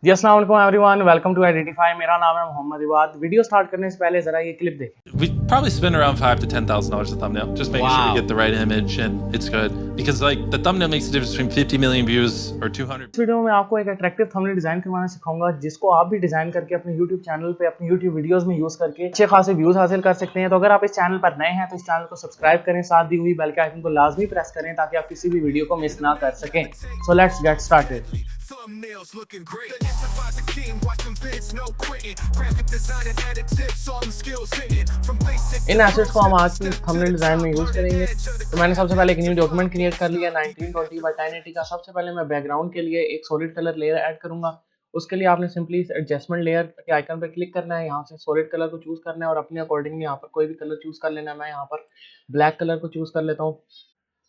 जी अस्सलाम वालेकुम everyone, welcome to identify. मेरा नाम है मोहम्मद इबाद। वीडियो स्टार्ट करने से पहले जरा ये क्लिप देखें। We probably spend around $5,000 to $10,000 a thumbnail, just making sure we get the right image and it's good. Because like the thumbnail makes a difference between 50 million views or 200. इस video में आपको एक attractive thumbnail design करवाना सिखाऊंगा, जिसको आप भी design करके अपने YouTube चैनल पे, अपनी YouTube वीडियोस में यूज करके अच्छे खासे व्यूज हासिल कर सकते हैं। तो अगर आप इस चैनल पर नए हैं तो इस चैनल को सब्सक्राइब करें, साथ दी हुई बेल के आइकन को लाजमी प्रेस करें ताकि आप किसी भी वीडियो को मिस ना कर सकें। So let's get started. Thumbnails looking great. Identify the king, watch them vids, no quitting. Graphic design and edit tips, all them skills hitting. From basic in assets को हम आज की थंबनेल डिजाइन में use करेंगे। तो मैंने सबसे पहले एक न्यू डॉक्यूमेंट क्रिएट कर लिया 1920 बाय 1080 का। सबसे पहले मैं बैकग्राउंड के लिए एक सॉलिड कलर लेयर ऐड करूंगा। उसके लिए आपने सिंपली इस एडजस्टमेंट लेयर के आइकन पर क्लिक करना है, यहाँ से सॉलिड कलर को चूज करना है और अपने अकॉर्डिंगली यहाँ पर कोई भी कलर चूज कर लेना है। मैं यहाँ पर ब्लैक कलर को चूज कर लेता हूँ।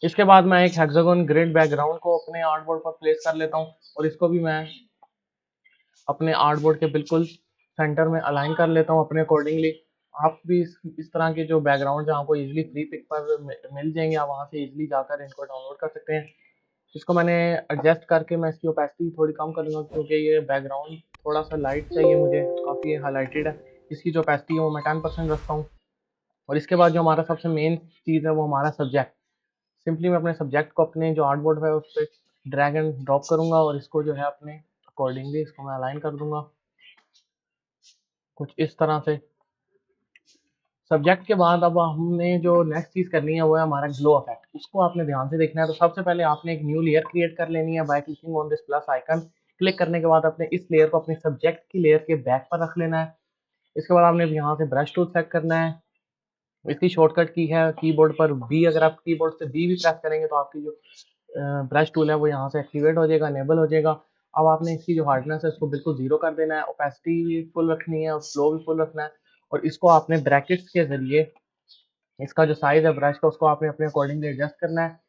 इसके बाद मैं एक हेक्सागोन ग्रिड बैकग्राउंड को अपने आर्टबोर्ड पर प्लेस कर लेता हूँ और इसको भी मैं अपने आर्टबोर्ड के बिल्कुल सेंटर में अलाइन कर लेता हूँ अपने अकॉर्डिंगली। आप भी इस तरह के जो बैकग्राउंड आपको इजीली फ्री पिक पर मिल जाएंगे, आप वहाँ से इजीली जाकर इनको डाउनलोड कर सकते हैं। इसको मैंने एडजस्ट करके मैं इसकी ओपेसिटी थोड़ी कम करूँगा, क्योंकि ये बैकग्राउंड थोड़ा सा लाइट चाहिए मुझे, काफ़ी हाईलाइटेड है। इसकी जो ओपेसिटी है वो मैं 10% रखता हूँ। और इसके बाद जो हमारा सबसे मेन चीज़ है वो हमारा सब्जेक्ट। सिंपली मैं अपने सब्जेक्ट को अपने जो आर्टबोर्ड है उस पर ड्रैग एंड ड्रॉप करूँगा और इसको जो है अपने अकॉर्डिंगली इसको मैं अलाइन कर दूंगा कुछ इस तरह से। सब्जेक्ट के बाद अब हमने जो नेक्स्ट चीज़ करनी है वो है हमारा ग्लो इफेक्ट। उसको आपने ध्यान से देखना है। तो सबसे पहले आपने एक न्यू लेयर क्रिएट कर लेनी है by clicking on this plus icon. Click करने के बाद अपने इस लेयर को अपने सब्जेक्ट की लेयर के बैक पर रख लेना है। इसके बाद आपने यहाँ से ब्रश टूल सेलेक्ट करना है। इसकी शॉर्टकट की है कीबोर्ड पर बी। अगर आप कीबोर्ड से बी भी प्रेस करेंगे तो आपकी जो ब्रश टूल है वो यहाँ से एक्टिवेट हो जाएगा, इनेबल हो जाएगा। अब आपने इसकी जो हार्डनेस है उसको बिल्कुल जीरो कर देना है, ओपेसिटी भी फुल रखनी है और फ्लो भी फुल रखना है। और इसको आपने ब्रैकेट्स के जरिए इसका जो साइज है ब्रश का उसको आपने अपने अकॉर्डिंगली एडजस्ट करना है।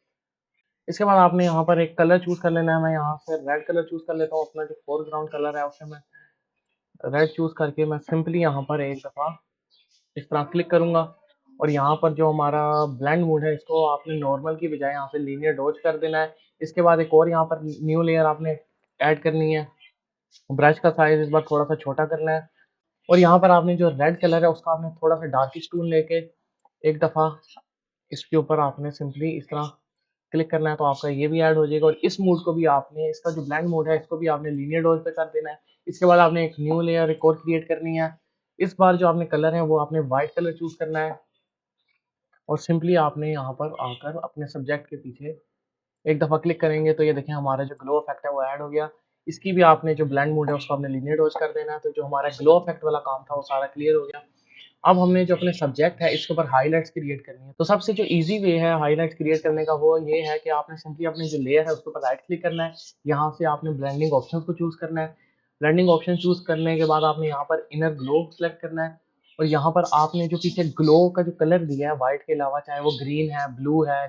इसके बाद आपने यहाँ पर एक कलर चूज कर लेना है। मैं यहाँ से रेड कलर चूज कर लेता हूँ। अपना जो फोरग्राउंड कलर है उसे मैं रेड चूज करके मैं सिंपली यहाँ पर एक दफ़ा इस तरह क्लिक करूंगा। और यहाँ पर जो हमारा ब्लेंड मोड है इसको आपने नॉर्मल की बजाय यहाँ से लीनियर डॉज कर देना है। इसके बाद एक और यहाँ पर न्यू लेयर आपने ऐड करनी है। ब्रश का साइज इस बार थोड़ा सा छोटा करना है। और यहाँ पर आपने जो रेड कलर है उसका आपने थोड़ा सा डार्किश टून लेके एक दफ़ा इसके ऊपर आपने सिंपली इस तरह क्लिक करना है, तो आपका ये भी ऐड हो जाएगा। और इस मोड को भी आपने, इसका जो ब्लेंड मोड है इसको भी आपने लीनियर डॉज पे कर देना है। इसके बाद आपने एक न्यू लेयर एक और क्रिएट करनी है। इस बार जो आपने कलर है वो आपने व्हाइट कलर चूज करना है और सिंपली आपने यहाँ पर आकर अपने सब्जेक्ट के पीछे एक दफ़ा क्लिक करेंगे तो ये देखें हमारा जो ग्लो इफेक्ट है वो ऐड हो गया। इसकी भी आपने जो ब्लेंड मोड है उसको आपने लीनियर डॉज कर देना है। तो जो हमारा ग्लो इफेक्ट वाला काम था वो सारा क्लियर हो गया। अब हमने जो अपने सब्जेक्ट है इसके ऊपर हाइलाइट्स क्रिएट करनी है। तो सबसे जो इजी वे है हाइलाइट्स क्रिएट करने का वो ये है कि आपने सिंपली अपनी जो लेयर है उसके ऊपर राइट क्लिक करना है। यहाँ से आपने ब्लेंडिंग ऑप्शन को चूज करना है। ब्लेंडिंग ऑप्शन चूज करने के बाद आपने यहाँ पर इनर ग्लो सेलेक्ट करना है। और यहाँ पर आपने जो पीछे ग्लो का जो कलर दिया है व्हाइट के अलावा, चाहे वो ग्रीन है, ब्लू है,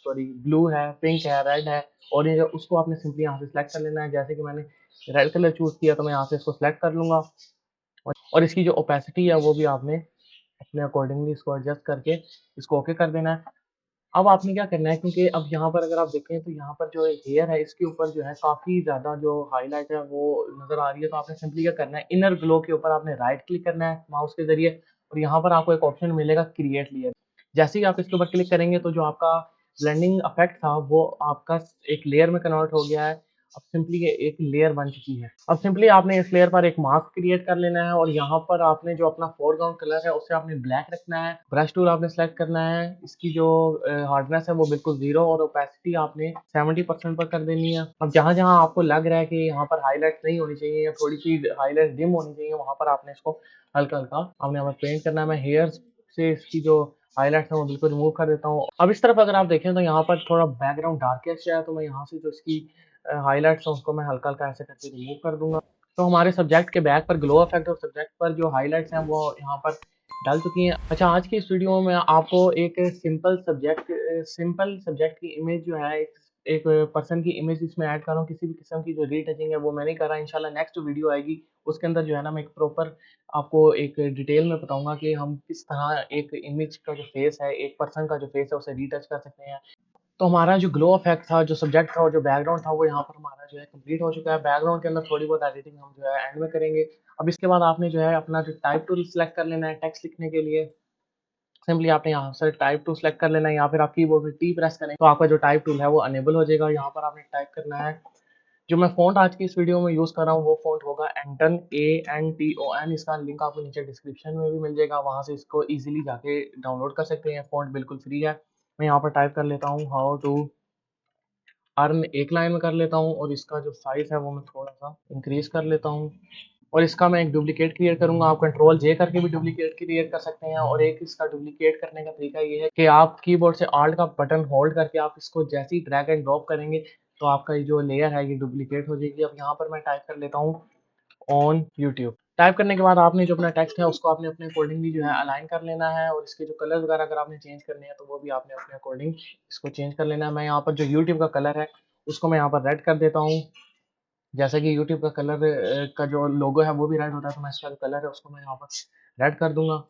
ब्लू है, पिंक है, रेड है, ऑरेंज है, उसको आपने सिंपली यहाँ से सिलेक्ट कर लेना है। जैसे कि मैंने रेड कलर चूज किया तो मैं यहाँ से इसको सिलेक्ट कर लूंगा। और इसकी जो ओपेसिटी है वो भी आपने अपने अकॉर्डिंगली इसको एडजस्ट करके इसको ओके कर देना है। अब आपने क्या करना है, क्योंकि अब यहाँ पर अगर आप देखें तो यहाँ पर जो हेयर है इसके ऊपर जो है काफ़ी ज़्यादा जो हाईलाइट है वो नज़र आ रही है। तो आपने सिंपली क्या करना है, इनर ग्लो के ऊपर आपने राइट क्लिक करना है माउस के ज़रिए और यहाँ पर आपको एक ऑप्शन मिलेगा क्रिएट लेयर। जैसे ही आप इसके ऊपर क्लिक करेंगे तो जो आपका ब्लेंडिंग इफेक्ट था वो आपका एक लेयर में कन्वर्ट हो गया है। अब सिंपली ये एक लेयर बन चुकी है। अब सिंपली आपने इस लेयर पर एक मास्क क्रिएट कर लेना है और यहाँ पर आपने जो अपना फोरग्राउंड कलर है उसे आपने ब्लैक रखना है। ब्रश टूल आपने सेलेक्ट करना है। इसकी जो हार्डनेस है वो बिल्कुल जीरो और ओपेसिटी आपने 70% पर कर देनी है। अब जहाँ जहाँ आपको लग रहा है कि यहाँ पर हाईलाइट नहीं होनी चाहिए या थोड़ी सी हाईलाइट डिम होनी चाहिए, वहाँ पर आपने इसको हल्का हल्का आपने हमें पेंट करना है। मैं हेयर से इसकी जो हाईलाइट्स है वो बिल्कुल रिमूव कर देता हूँ। अब इस तरफ अगर आप देखें तो यहाँ पर थोड़ा बैकग्राउंड डार्केस्ट है, तो मैं यहाँ से जो इसकी हाइलाइट्स हैं उसको मैं हल्का हल्का ऐसे करके रिमूव कर दूंगा। तो हमारे सब्जेक्ट के बैक पर ग्लो इफेक्ट और सब्जेक्ट पर जो हाइलाइट्स हैं वो यहाँ पर डाल चुकी हैं। अच्छा, आज की इस वीडियो में आपको एक सिंपल सब्जेक्ट की इमेज जो है एक पर्सन की इमेज इसमें ऐड कर रहा हूँ। किसी भी किस्म की जो रीटचिंग है वो मैं नहीं कर रहा। इंशाल्लाह नेक्स्ट वीडियो आएगी उसके अंदर जो है ना मैं एक प्रॉपर आपको एक डिटेल में बताऊंगा कि हम किस तरह एक इमेज का जो फेस है, एक पर्सन का जो फेस है उसे रीटच कर सकते हैं। तो हमारा जो ग्लो इफेक्ट था, जो सब्जेक्ट था और जो बैकग्राउंड था, वो यहाँ पर हमारा जो है कंप्लीट हो चुका है। बैकग्राउंड के अंदर थोड़ी बहुत एडिटिंग हम जो है एंड में करेंगे। अब इसके बाद आपने जो है अपना जो टाइप टूल सेलेक्ट कर लेना है टेक्स्ट लिखने के लिए। सिंपली आपने यहाँ से टाइप टू सेलेक्ट कर लेना है, या फिर आप कीबोर्ड पे टी प्रेस करें तो आपका जो टाइप टूल है वो अनेबल हो जाएगा। यहाँ पर आपने टाइप करना है, जो मैं फ़ॉन्ट आज की इस वीडियो में यूज़ कर रहा हूँ वो फ़ॉन्ट होगा एंटन, ANTON। इसका लिंक आपको नीचे डिस्क्रिप्शन में भी मिल जाएगा, वहाँ से इसको ईज़िली जाके डाउनलोड कर सकते हैं। फ़ॉन्ट बिल्कुल फ्री है। मैं यहाँ पर टाइप कर लेता हूँ हाउ टू अर्न, एक लाइन में कर लेता हूँ, और इसका जो साइज़ है वो मैं थोड़ा-सा इंक्रीज़ कर लेता हूँ। और इसका मैं एक डुप्लीकेट क्रिएट करूँगा। आप कंट्रोल जे करके भी डुप्लीकेट क्रिएट कर सकते हैं। और एक इसका डुप्लीकेट करने का तरीका ये है कि आप कीबोर्ड से ऑल्ट का बटन होल्ड करके आप इसको जैसे ही ड्रैग एंड ड्रॉप करेंगे तो आपका ये जो लेयर है ये डुप्लीकेट हो जाएगी। अब यहाँ पर मैं टाइप कर लेता हूँ ऑन यूट्यूब। टाइप करने के बाद आपने जो अपना टेक्स्ट है उसको आपने अपने अकॉर्डिंगली जो है अलाइन कर लेना है, और इसके जो कलर वगैरह अगर आपने चेंज करने हैं तो वो भी आपने अपने अकॉर्डिंग इसको चेंज कर लेना है। मैं यहाँ पर जो यूट्यूब का कलर है उसको मैं यहाँ पर रेड कर देता हूँ। जैसा कि यूट्यूब का कलर का जो लोगो है वो भी रेड होता है, तो मैं इसका जो कलर है उसको मैं यहाँ पर रेड कर दूंगा।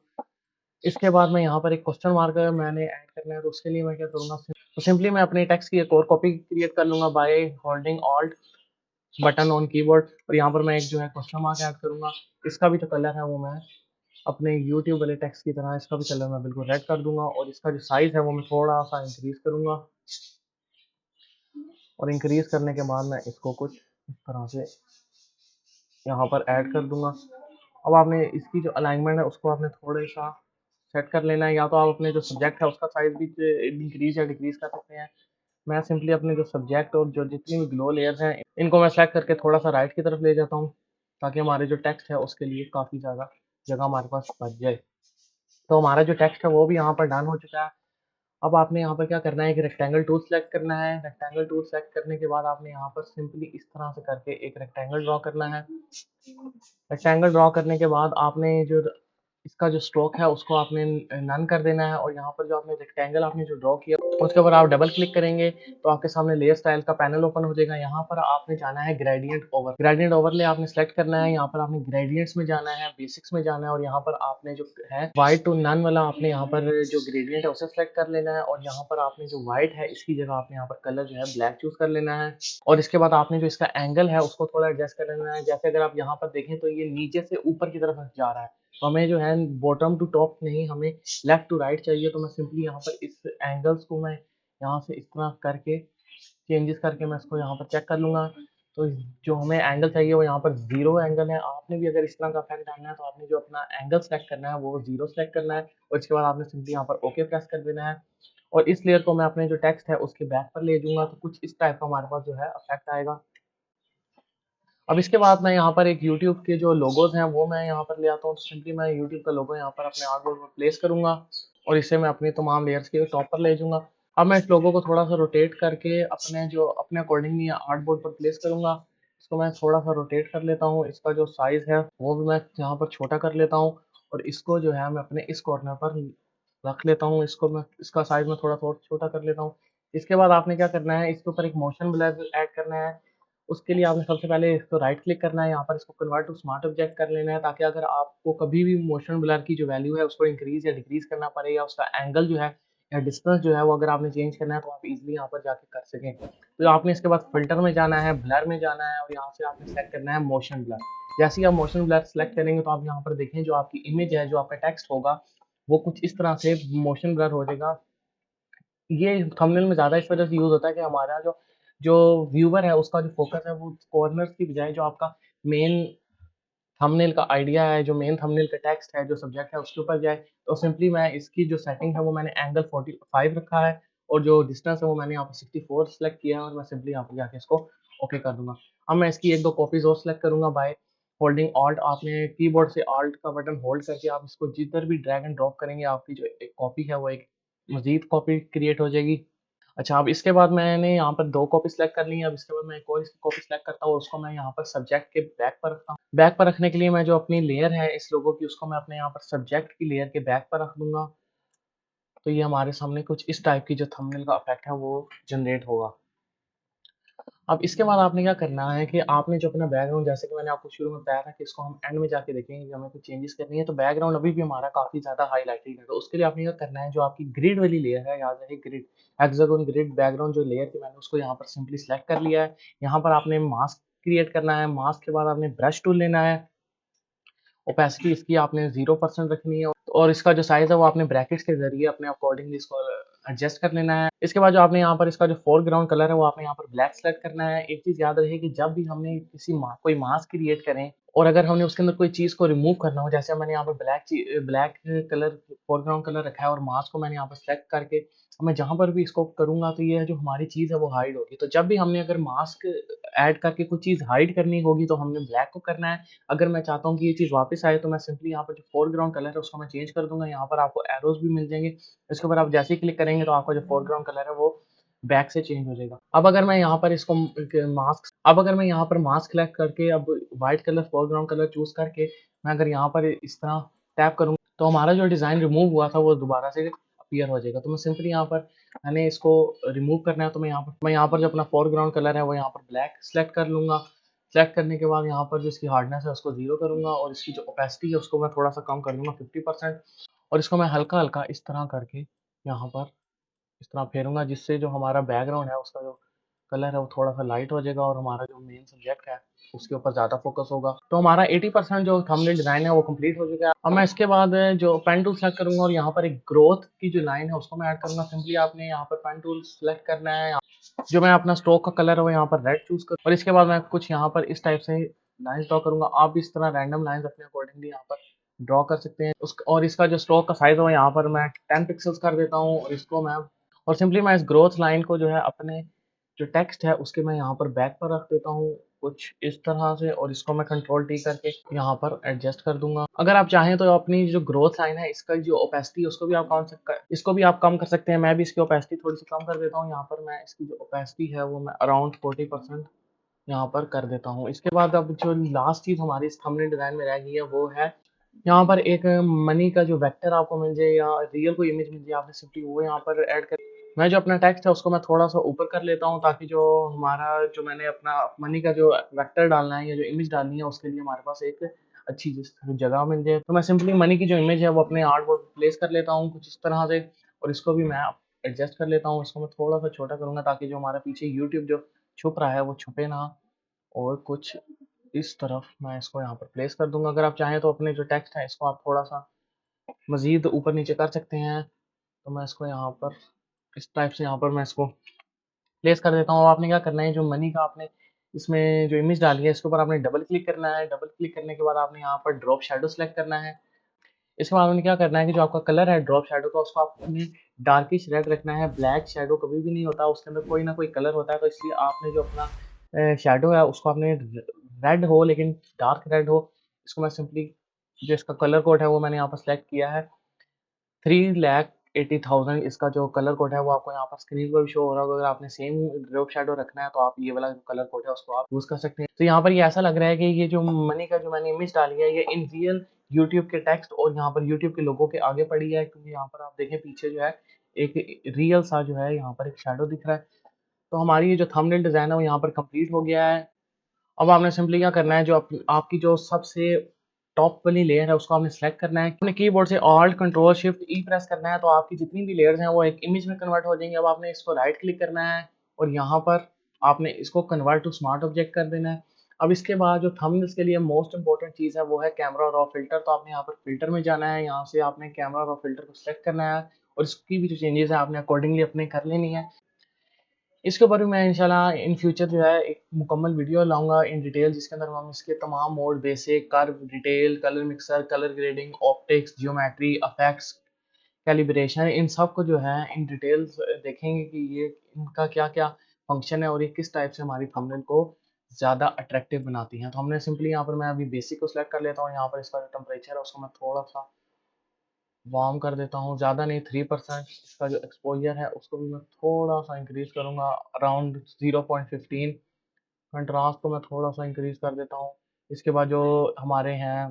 इसके बाद मैं यहाँ पर एक क्वेश्चन मार्क मैंने ऐड करना है, तो उसके लिए मैं क्या करूँगा, तो सिंपली मैं अपने टेक्स्ट की एक और कॉपी क्रिएट कर लूँगा by holding alt button on keyboard, और यहाँ पर मैं एक जो है क्वेश्चन मार्क ऐड करूँगा। इसका भी जो कलर है वो मैं अपने यूट्यूब वाले टेक्स्ट की तरह इसका भी कलर मैं बिल्कुल रेड कर दूंगा, और इसका जो साइज़ है वो मैं थोड़ा सा इंक्रीज़ करूँगा। और इंक्रीज़ करने के बाद मैं इसको कुछ इस तरह से यहाँ पर ऐड कर दूंगा। अब आपने इसकी जो अलाइनमेंट है उसको आपने थोड़ा सा सेट कर लेना है, या तो आप अपने जो सब्जेक्ट है उसका साइज भी इंक्रीज या डिक्रीज कर सकते हैं। मैं सिंपली अपने जो सब्जेक्ट और जो जितनी भी ग्लो लेयर्स हैं इनको मैं सेलेक्ट करके थोड़ा सा राइट की तरफ ले जाता हूँ, ताकि हमारे जो टेक्स्ट है उसके लिए काफ़ी ज़्यादा जगह हमारे पास बच जाए। तो हमारा जो टेक्स्ट है वो भी यहाँ पर डन हो चुका है। अब आपने यहाँ पर क्या करना है, एक रेक्टेंगल टूल सेलेक्ट करना है। रेक्टेंगल टूल सेलेक्ट करने के बाद आपने यहाँ पर सिंपली इस तरह से करके एक रेक्टेंगल ड्रॉ करना है। रेक्टेंगल ड्रॉ करने के बाद आपने जो इसका जो स्ट्रोक है उसको आपने नन कर देना है, और यहाँ पर जो आपने रेक्टेंगल आपने जो ड्रॉ किया उसके ऊपर आप डबल क्लिक करेंगे तो आपके सामने लेयर स्टाइल का पैनल ओपन हो जाएगा। यहाँ पर आपने जाना है ग्रेडियंट ओवरले आपने सेलेक्ट करना है। यहाँ पर आपने ग्रेडियंट्स में जाना है, बेसिक्स में जाना है, और यहाँ पर आपने जो है वाइट टू नन वाला आपने यहाँ पर जो ग्रेडियंट है उसे सेलेक्ट कर लेना है, और यहाँ पर आपने जो व्हाइट है इसकी जगह आपने यहाँ पर कलर जो है ब्लैक चूज कर लेना है। और इसके बाद आपने जो इसका एंगल है उसको थोड़ा एडजस्ट कर लेना है। जैसे अगर आप यहाँ पर देखें तो ये नीचे से ऊपर की तरफ जा रहा है, तो हमें जो है बॉटम टू टॉप नहीं, हमें लेफ्ट टू राइट चाहिए। तो मैं सिंपली यहाँ पर इस एंगल्स को मैं यहाँ से इस तरह करके चेंजेस करके मैं इसको यहाँ पर चेक कर लूँगा। तो जो हमें एंगल चाहिए वो यहाँ पर ज़ीरो एंगल है। आपने भी अगर इस तरह का इफेक्ट डालना है तो आपने जो अपना एंगल सेलेक्ट करना है वो ज़ीरो सेलेक्ट करना है, और इसके बाद आपने सिंपली यहाँ पर ओके प्रेस कर देना है। और इस लेयर को मैं अपने जो टेक्स्ट है उसके बैक पर ले जाऊँगा, तो कुछ इस टाइप का हमारे पास जो है इफेक्ट आएगा। अब इसके बाद मैं यहाँ पर एक यूट्यूब के जो लोगोज़ हैं वो मैं यहाँ पर ले आता हूँ। तो सिंपली मैं यूट्यूब का लोगो यहाँ पर अपने आर्टबोर्ड पर प्लेस करूँगा, और इसे मैं अपनी तमाम लेयर्स के टॉप पर ले जाऊँगा। अब मैं इस लोगो को थोड़ा सा रोटेट करके अपने अकॉर्डिंगली आर्टबोर्ड पर प्लेस करूँगा। इसको मैं थोड़ा सा रोटेट कर लेता हूँ। इसका जो साइज़ है वो भी मैं यहाँ पर छोटा कर लेता हूँ, और इसको जो है मैं अपने इस कॉर्नर पर रख लेता हूँ। इसका साइज़ मैं थोड़ा और छोटा कर लेता हूँ। इसके बाद आपने क्या करना है, इसके ऊपर एक मोशन ब्लर ऐड करना है। उसके लिए आपने सबसे पहले इसको राइट क्लिक करना है, यहाँ पर इसको कन्वर्ट टू स्मार्ट ऑब्जेक्ट कर लेना है, ताकि अगर आपको कभी भी मोशन ब्लर की जो वैल्यू है उसको इंक्रीज़ या डिक्रीज़ करना पड़े, या उसका एंगल जो है या डिस्टेंस जो है वो अगर आपने चेंज करना है तो आप इज़िली यहाँ पर जाके कर सकें। तो आपने इसके बाद फ़िल्टर में जाना है, ब्लर में जाना है, और यहाँ से आपने सेलेक्ट करना है मोशन ब्लर। जैसे ही आप मोशन ब्लर सेलेक्ट करेंगे तो आप यहाँ पर देखें जो आपकी इमेज है, जो आपका टेक्स्ट होगा वो कुछ इस तरह से मोशन ब्लर हो जाएगा। ये थंबनेल में ज़्यादा इस वज़ह से यूज़ होता है कि हमारा जो जो व्यूअर है उसका जो फ़ोकस है वो कॉर्नर्स की बजाय जो आपका मेन थंबनेल का आइडिया है, जो मेन थंबनेल का टेक्स्ट है, जो सब्जेक्ट है उसके ऊपर जाए। तो सिंपली मैं इसकी जो सेटिंग है वो मैंने एंगल 45 रखा है, और जो डिस्टेंस है वो मैंने यहाँ पे 64 सेलेक्ट किया है, और मैं सिंपली यहाँ पे जाके इसको ओके कर दूँगा। अब मैं इसकी 1-2 कॉपीज़ और सेलेक्ट करूँगा बाय होल्डिंग ऑल्ट। आपने कीबोर्ड से ऑल्ट का बटन होल्ड करके आप इसको जिधर भी ड्रैग एंड ड्रॉप करेंगे आपकी जो एक कॉपी है वो एक मज़ीद कॉपी क्रिएट हो जाएगी। अच्छा, अब इसके बाद मैंने यहाँ पर 2 कॉपी सेलेक्ट कर ली है। अब इसके बाद मैं एक और इसकी कॉपी सेलेक्ट करता हूँ, और उसको मैं यहाँ पर सब्जेक्ट के बैक पर रखता हूँ। बैक पर रखने के लिए मैं जो अपनी लेयर है इस लोगो की उसको मैं अपने यहाँ पर सब्जेक्ट की लेयर के बैक पर रख दूँगा। तो ये हमारे सामने कुछ इस टाइप की जो थंबनेल का इफ़ेक्ट है वो जनरेट होगा। अब इसके बाद आपने क्या करना है कि आपने जो अपना बैकग्राउंड, जैसे कि मैंने आपको शुरू में बताया था कि इसको हम एंड में जाके देखेंगे कि हमें कुछ चेंजेस करनी है, तो बैकग्राउंड अभी भी हमारा काफ़ी ज़्यादा हाईलाइटेड है। तो उसके लिए आपने क्या करना है, जो आपकी ग्रिड वाली लेयर है, याद रहे ग्रिड, हेक्सागोन ग्रिड बैकग्राउंड जो लेयर थी, मैंने उसको यहाँ पर सिंपली सेलेक्ट कर लिया है। यहाँ पर आपने मास्क क्रिएट करना है, मास्क के बाद आपने ब्रश टूल लेना है, ओपेसिटी इसकी आपने 0% रखनी है, और इसका जो साइज़ है वो आपने ब्रैकेट्स के ज़रिए अपने अकॉर्डिंगली इसको एडजस्ट कर लेना है। इसके बाद जो आपने यहाँ पर इसका जो फोरग्राउंड कलर है वो आपने यहाँ पर ब्लैक सेलेक्ट करना है। एक चीज़ याद रहे कि जब भी हमने कोई मास्क क्रिएट करें और अगर हमने उसके अंदर कोई चीज़ को रिमूव करना हो, जैसे मैंने यहाँ पर ब्लैक कलर फोरग्राउंड कलर रखा है और मास्क को मैंने यहाँ पर सेलेक्ट करके मैं जहाँ पर भी इसको करूँगा तो ये जो हमारी चीज़ है वो हाइड होगी। तो जब भी हमने अगर मास्क ऐड करके कुछ चीज़ हाइड करनी होगी तो हमने ब्लैक को करना है। अगर मैं चाहता हूँ कि ये चीज़ वापस आए तो मैं सिंपली यहाँ पर जो फोरग्राउंड कलर है उसको मैं चेंज कर दूँगा। यहाँ पर आपको एरोज़ भी मिल जाएँगे। इसके ऊपर आप जैसे ही क्लिक करेंगे तो आपका जो फोरग्राउंड कलर है वो बैक से चेंज हो जाएगा। अब अगर मैं यहाँ पर मास्क सेलेक्ट करके अब white colour foreground colour choose करके मैं अगर यहाँ पर इस तरह टैप करूँगा तो हमारा जो डिज़ाइन रिमूव हुआ था वो दोबारा से अपीयर हो जाएगा। तो मैं सिंपली यहाँ पर मैंने इसको रिमूव करना है तो मैं यहाँ पर जो अपना फोरग्राउंड कलर है वो यहाँ पर ब्लैक सेलेक्ट कर लूँगा। सेलेक्ट करने के बाद यहाँ पर जो इसकी हार्डनेस है उसको 0 करूँगा और इसकी जो ओपेसिटी है उसको मैं थोड़ा-सा कम कर दूँगा 50%, और इसको मैं हल्का-हल्का इस तरह करके यहाँ पर इस तरह फेरूँगा, जिससे जो हमारा बैकग्राउंड है उसका जो कलर है वो थोड़ा-सा लाइट हो जाएगा और हमारा जो मेन सब्जेक्ट है उसके ऊपर ज़्यादा फ़ोकस होगा। तो हमारा 80% जो थंबनेल डिज़ाइन है वो कंप्लीट हो चुका है। अब मैं इसके बाद जो पेन टूल सेलेक्ट करूँगा और यहाँ पर एक ग्रोथ की जो लाइन है उसको मैं ऐड करूँगा। सिंपली आपने यहाँ पर पेन टूल सेलेक्ट करना है। जो मैं अपना स्ट्रोक का कलर है वो यहाँ पर रेड चूज़ करूँ और इसके बाद मैं कुछ यहाँ पर इस टाइप से लाइन्स ड्रॉ करूँगा। आप भी इस तरह रैंडम लाइन्स अपने अकॉर्डिंगली यहाँ पर ड्रॉ कर सकते हैं। और इसका जो स्ट्रोक का साइज़ है वो यहाँ पर मैं 10 पिक्सेल्स कर देता हूँ और इसको मैं और सिंपली मैं इस ग्रोथ लाइन को जो है अपने जो टेक्स्ट है उसके मैं यहाँ पर बैक पर रख देता हूँ कुछ इस तरह से, और इसको मैं कंट्रोल टी करके यहाँ पर एडजस्ट कर दूंगा। अगर आप चाहें तो अपनी जो ग्रोथ लाइन है इसका जो ओपेसिटी है इसको भी आप कम कर सकते हैं। मैं भी इसकी ओपेसिटी थोड़ी सी कम कर देता हूँ। यहाँ पर मैं इसकी जो ओपेसिटी है वो मैं अराउंड 40% यहाँ पर कर देता हूँ। इसके बाद अब जो लास्ट चीज़ हमारी इस थंबनेल डिज़ाइन में रह गई है वो है यहाँ पर एक मनी का जो वेक्टर आपको मिल जाए या रियल कोई इमेज मिल जाए, आपने सिंपली वो यहाँ पर ऐड कर। मैं जो अपना टेक्स्ट है उसको मैं थोड़ा-सा ऊपर कर लेता हूँ ताकि जो मैंने अपना मनी का जो वेक्टर डालना है या जो इमेज डालनी है उसके लिए हमारे पास एक अच्छी जगह मिल जाए। तो मैं सिंपली मनी की जो इमेज है वो अपने आर्टबोर्ड पे प्लेस कर लेता हूँ कुछ इस तरह से, और इसको भी मैं एडजस्ट कर लेता हूँ। इसको मैं थोड़ा-सा छोटा करूँगा ताकि जो हमारा पीछे यूट्यूब जो छुप रहा है वो छुपे ना, और कुछ इस तरफ मैं इसको यहाँ पर प्लेस कर दूँगा। अगर आप चाहें तो अपने जो टेक्स्ट है इसको आप थोड़ा-सा मज़ीद ऊपर-नीचे कर सकते हैं। तो मैं इसको यहाँ पर इस टाइप से यहाँ पर मैं इसको प्लेस कर देता हूँ। आपने क्या करना है, जो मनी का आपने इसमें जो इमेज डाली है इसके ऊपर आपने डबल क्लिक करना है। डबल क्लिक करने के बाद आपने यहाँ पर ड्रॉप शैडो सेलेक्ट करना है। इसके बाद आपने क्या करना है कि जो आपका कलर है ड्रॉप शैडो का उसको आपने डार्किश रेड रखना है। ब्लैक शैडो कभी भी नहीं होता, उसके अंदर कोई ना कोई कलर होता है, तो इसलिए आपने जो अपना शैडो है उसको आपने रेड हो लेकिन डार्क रेड हो। इसको मैं सिंपली जो इसका कलर कोड है वो मैंने यहाँ पर सेलेक्ट किया है। 3,80,000 इसका जो कलर कोड है वो आपको यहाँ पर स्क्रीन पर भी शो हो रहा होगा। अगर आपने सेम ड्रॉप शैडो रखना है तो आप ये वाला जो कलर कोड है उसको आप यूज़ कर सकते हैं। तो यहाँ पर ये ऐसा लग रहा है कि ये जो मनी का जो मैंने इमेज डाली है ये इन रियल यूट्यूब के टेक्स्ट और यहाँ पर यूट्यूब के लोगों के आगे पड़ी है, क्योंकि यहाँ पर आप देखें पीछे जो है एक रियल सा जो है यहाँ पर एक शैडो दिख रहा है। तो हमारी ये जो थंबनेल डिज़ाइन है वो यहाँ पर कंप्लीट हो गया है। अब आपने सिंपली क्या करना है, जो आपकी जो सबसे टॉप वाली लेयर है उसको आपने सेलेक्ट करना है। अपने कीबोर्ड से ऑल्ट कंट्रोल शिफ्ट ई प्रेस करना है तो आपकी जितनी भी लेयर्स हैं वो एक इमेज में कन्वर्ट हो जाएंगी। अब आपने इसको राइट क्लिक करना है और यहाँ पर आपने इसको कन्वर्ट टू स्मार्ट ऑब्जेक्ट कर देना है। अब इसके बाद जो थंबनेल्स के लिए मोस्ट इंपॉर्टेंट चीज़ है वो है कैमरा रॉ फिल्टर। तो आपने यहाँ पर फिल्टर में जाना है, यहाँ से आपने कैमरा रॉ फिल्टर को सेलेक्ट करना है और इसकी भी जो चेंजेस है आपने अकॉर्डिंगली अपने कर लेनी है। इसके ऊपर भी मैं इंशाल्लाह इन फ्यूचर जो है एक मुकम्मल वीडियो लाऊँगा इन डिटेल, जिसके अंदर हम इसके तमाम mode basic, curve, detail, colour mixer, colour grading, optics, geometry, effects, calibration, इन सब को जो है इन डिटेल्स देखेंगे कि ये इनका क्या-क्या फंक्शन है और ये किस टाइप से हमारी थंबनेल को ज़्यादा अट्रैक्टिव बनाती हैं। तो हमने सिंपली यहाँ पर मैं अभी बेसिक को सिलेक्ट कर लेता हूँ। यहाँ पर इसका जो टेम्परेचर है उसको मैं थोड़ा-सा वार्म कर देता हूँ, ज़्यादा नहीं 3%। इसका जो एक्सपोज़र है उसको भी मैं थोड़ा-सा इंक्रीज़ करूँगा अराउंड 0.15। कंट्रास्ट को मैं थोड़ा-सा इंक्रीज़ कर देता हूँ। इसके बाद जो हमारे हैं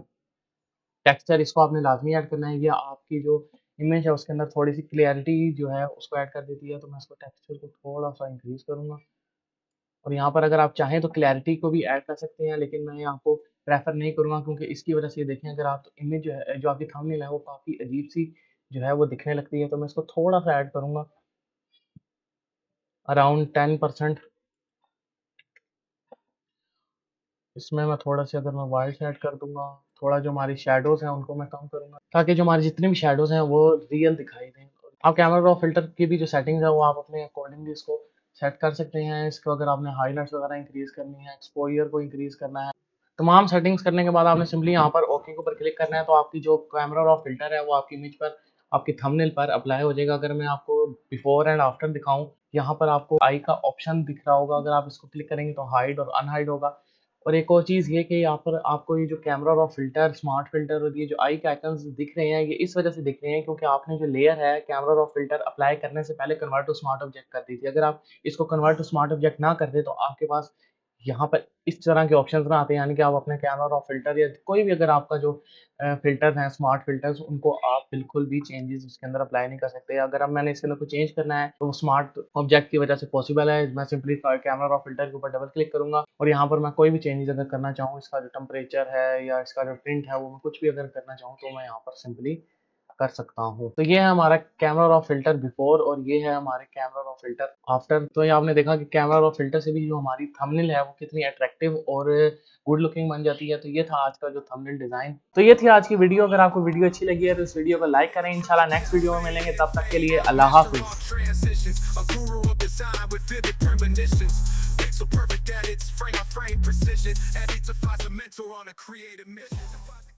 टेक्सचर, इसको आपने लाज़मी ऐड करना है। ये आपकी जो इमेज है उसके अंदर थोड़ी-सी क्लैरिटी जो है उसको ऐड कर देती है, तो मैं इसको टेक्सचर को थोड़ा-सा इंक्रीज़ करूँगा। और यहाँ पर अगर आप चाहें तो क्लैरिटी को भी ऐड कर सकते हैं, लेकिन मैं यहाँ को प्रेफ़र नहीं करूँगा क्योंकि इसकी वजह से ये देखें अगर आप इमेज जो है जो आपकी थंबनेल है वो काफ़ी अजीब-सी जो है वो दिखने लगती है, तो मैं इसको थोड़ा-सा ऐड करूँगा अराउंड 10%। इसमें मैं थोड़ा-सा अगर मैं वाइट ऐड कर दूँगा, थोड़ा जो हमारी शैडोज़ हैं उनको मैं कम करूँगा, ताकि जो हमारी जितनी भी शैडोज़ हैं वो रियल दिखाई दें। आप कैमरा रॉ फ़िल्टर की भी जो सेटिंग्स है वो आप अपने अकॉर्डिंगली इसको सेट कर सकते हैं। इसको अगर आपने हाइलाइट्स वगैरह इंक्रीज़ करनी है, एक्सपोज़र को इंक्रीज़ करना है, तमाम सेटिंग्स करने के बाद आपने सिंपली यहाँ पर ओके के ऊपर क्लिक करना है, तो आपकी जो कैमरा रॉ फ़िल्टर है वो आपकी इमेज पर, आपकी थंबनेल पर अप्लाई हो जाएगा। अगर मैं आपको बिफ़ोर एंड आफ्टर दिखाऊँ, यहाँ पर आपको आई का ऑप्शन दिख रहा होगा, अगर आप इसको क्लिक करेंगे तो हाइड और अनहाइड होगा। और एक और चीज़ ये कि यहाँ पर आपको ये जो camera raw filter, smart filter और ये जो आई के आइकन्स दिख रहे हैं, ये इस वजह से दिख रहे हैं क्योंकि आपने जो लेयर है कैमरा रॉ फ़िल्टर अप्लाई करने से पहले कन्वर्ट टू स्मार्ट ऑब्जेक्ट कर दी थी। अगर आप इसको कन्वर्ट टू स्मार्ट ऑब्जेक्ट ना करते तो आपके पास यहाँ पर इस तरह के ऑप्शंस ना आते, यानी कि आप अपने कैमरा रॉ फ़िल्टर या कोई भी अगर आपका जो फ़िल्टर्स हैं, स्मार्ट फ़िल्टर्स, उनको आप बिल्कुल भी चेंजेज़ उसके अंदर अप्लाई नहीं कर सकते। अगर अब मैंने इसके अंदर कोई चेंज करना है, तो वो स्मार्ट ऑब्जेक्ट की वजह से पॉसिबल है। मैं सिंपली कैमरा रॉ फ़िल्टर के ऊपर डबल क्लिक करूँगा और यहाँ पर मैं कोई भी चेंजेज़ अगर करना चाहूँ, इसका जो टेम्परेचर है या इसका जो टिंट है, वो मैं कुछ भी अगर करना चाहूँ, तो मैं यहाँ पर सिंपली कर सकता हूँ। तो ये है हमारा कैमरा रॉ फ़िल्टर बिफ़ोर और ये है हमारे कैमरा रॉ फ़िल्टर आफ्टर। तो ये आपने देखा कि कैमरा रॉ फ़िल्टर से भी जो हमारी थंबनेल है वो कितनी अट्रैक्टिव और गुड लुकिंग बन जाती है। तो ये था आज का जो थंबनेल डिज़ाइन। तो ये थी आज की वीडियो। अगर आपको वीडियो अच्छी लगी है तो इस वीडियो को लाइक करें। इंशाल्लाह नेक्स्ट वीडियो में मिलेंगे, तब तक के लिए अल्लाह हाफ़िज़। Transitions, a guru of design with vivid premonitions. Pixel perfect at its frame by frame precision. Edits a mentor on a creative mission.